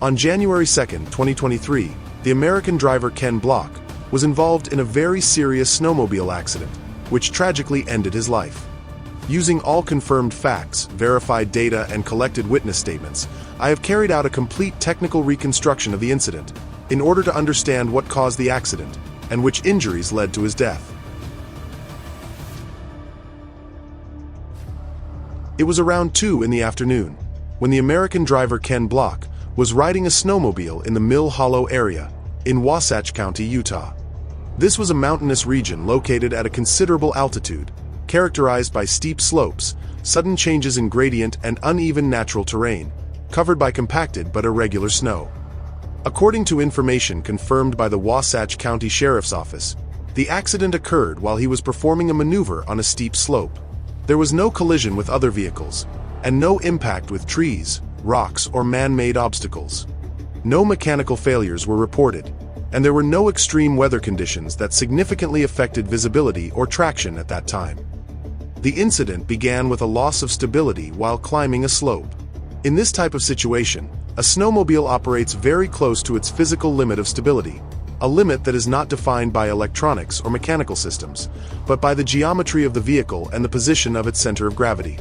On January 2, 2023, the American driver Ken Block was involved in a very serious snowmobile accident, which tragically ended his life. Using all confirmed facts, verified data, and collected witness statements, I have carried out a complete technical reconstruction of the incident in order to understand what caused the accident and which injuries led to his death. It was around 2 in the afternoon when the American driver Ken Block was riding a snowmobile in the Mill Hollow area in Wasatch County, Utah. This was a mountainous region located at a considerable altitude, characterized by steep slopes, sudden changes in gradient, and uneven natural terrain, covered by compacted but irregular snow. According to information confirmed by the Wasatch County Sheriff's Office, the accident occurred while he was performing a maneuver on a steep slope. There was no collision with other vehicles, and no impact with trees, rocks, or man-made obstacles. No mechanical failures were reported, and there were no extreme weather conditions that significantly affected visibility or traction at that time. The incident began with a loss of stability while climbing a slope. In this type of situation, a snowmobile operates very close to its physical limit of stability, a limit that is not defined by electronics or mechanical systems, but by the geometry of the vehicle and the position of its center of gravity.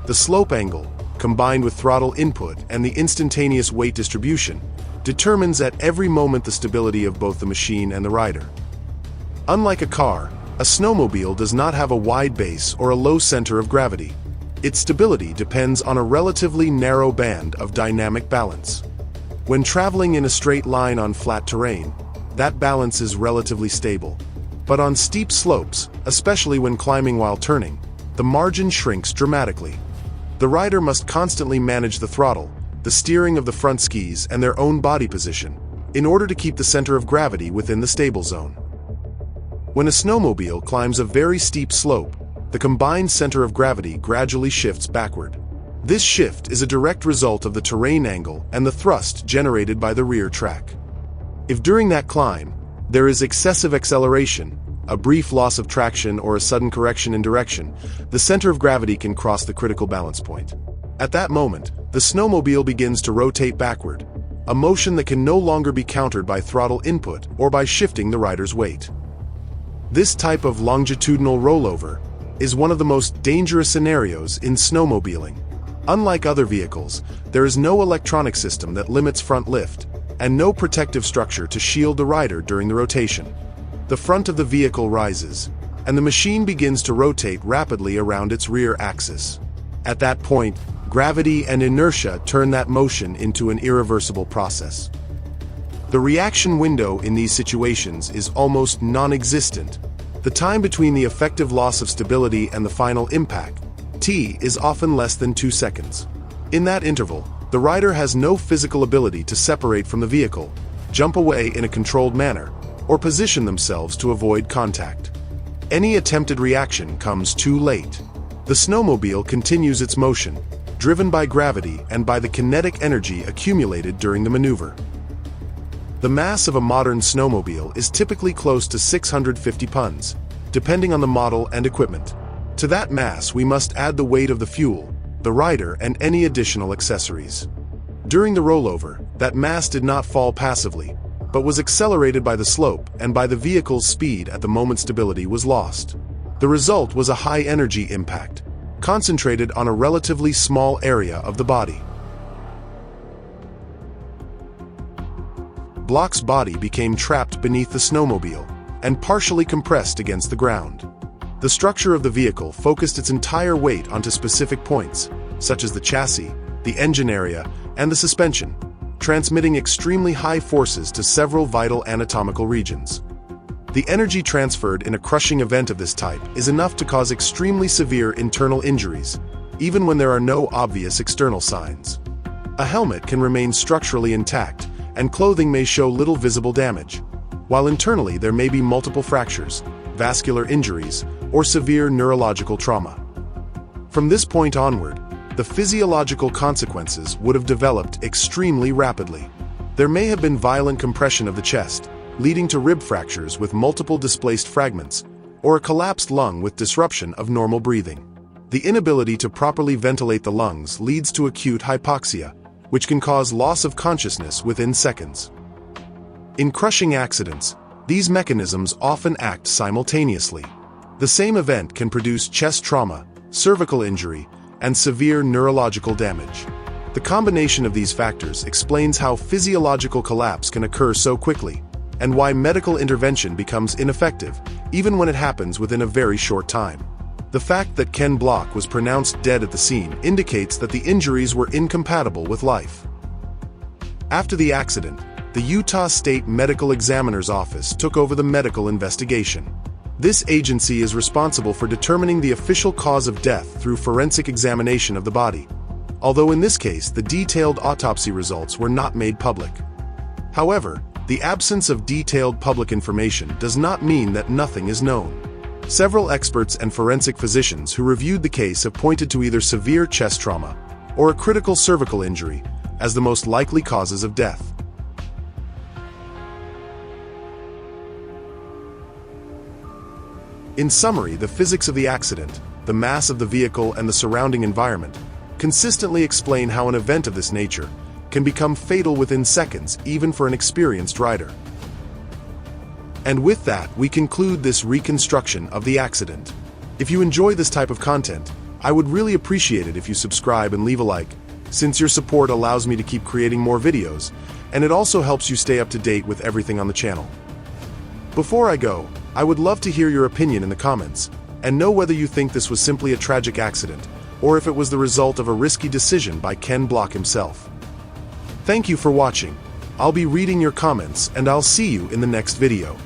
The slope angle, combined with throttle input and the instantaneous weight distribution, determines at every moment the stability of both the machine and the rider. Unlike a car, a snowmobile does not have a wide base or a low center of gravity. Its stability depends on a relatively narrow band of dynamic balance. When traveling in a straight line on flat terrain, that balance is relatively stable. But on steep slopes, especially when climbing while turning, the margin shrinks dramatically. The rider must constantly manage the throttle, the steering of the front skis, and their own body position in order to keep the center of gravity within the stable zone. When a snowmobile climbs a very steep slope, the combined center of gravity gradually shifts backward. This shift is a direct result of the terrain angle and the thrust generated by the rear track. If during that climb, there is excessive acceleration, a brief loss of traction, or a sudden correction in direction, the center of gravity can cross the critical balance point. At that moment, the snowmobile begins to rotate backward, a motion that can no longer be countered by throttle input or by shifting the rider's weight. This type of longitudinal rollover is one of the most dangerous scenarios in snowmobiling. Unlike other vehicles, there is no electronic system that limits front lift, and no protective structure to shield the rider during the rotation. The front of the vehicle rises, and the machine begins to rotate rapidly around its rear axis. At that point, gravity and inertia turn that motion into an irreversible process. The reaction window in these situations is almost non-existent. The time between the effective loss of stability and the final impact, T, is often less than 2 seconds. In that interval, the rider has no physical ability to separate from the vehicle, jump away in a controlled manner, or position themselves to avoid contact. Any attempted reaction comes too late. The snowmobile continues its motion, driven by gravity and by the kinetic energy accumulated during the maneuver. The mass of a modern snowmobile is typically close to 650 pounds, depending on the model and equipment. To that mass, we must add the weight of the fuel, the rider, and any additional accessories. During the rollover, that mass did not fall passively, but was accelerated by the slope and by the vehicle's speed at the moment stability was lost. The result was a high-energy impact, concentrated on a relatively small area of the body. Block's body became trapped beneath the snowmobile and partially compressed against the ground. The structure of the vehicle focused its entire weight onto specific points, such as the chassis, the engine area, and the suspension, transmitting extremely high forces to several vital anatomical regions. The energy transferred in a crushing event of this type is enough to cause extremely severe internal injuries, even when there are no obvious external signs. A helmet can remain structurally intact, and clothing may show little visible damage, while internally there may be multiple fractures, vascular injuries, or severe neurological trauma. From this point onward, the physiological consequences would have developed extremely rapidly. There may have been violent compression of the chest, leading to rib fractures with multiple displaced fragments, or a collapsed lung with disruption of normal breathing. The inability to properly ventilate the lungs leads to acute hypoxia, which can cause loss of consciousness within seconds. In crushing accidents, these mechanisms often act simultaneously. The same event can produce chest trauma, cervical injury, and severe neurological damage. The combination of these factors explains how physiological collapse can occur so quickly, and why medical intervention becomes ineffective, even when it happens within a very short time. The fact that Ken Block was pronounced dead at the scene indicates that the injuries were incompatible with life. After the accident, the Utah State Medical Examiner's Office took over the medical investigation. This agency is responsible for determining the official cause of death through forensic examination of the body, although in this case the detailed autopsy results were not made public. However, the absence of detailed public information does not mean that nothing is known. Several experts and forensic physicians who reviewed the case have pointed to either severe chest trauma or a critical cervical injury as the most likely causes of death. In summary, the physics of the accident, the mass of the vehicle, and the surrounding environment consistently explain how an event of this nature can become fatal within seconds, even for an experienced rider. And with that, we conclude this reconstruction of the accident. If you enjoy this type of content, I would really appreciate it if you subscribe and leave a like, since your support allows me to keep creating more videos, and it also helps you stay up to date with everything on the channel. Before I go, I would love to hear your opinion in the comments, and know whether you think this was simply a tragic accident, or if it was the result of a risky decision by Ken Block himself. Thank you for watching. I'll be reading your comments, and I'll see you in the next video.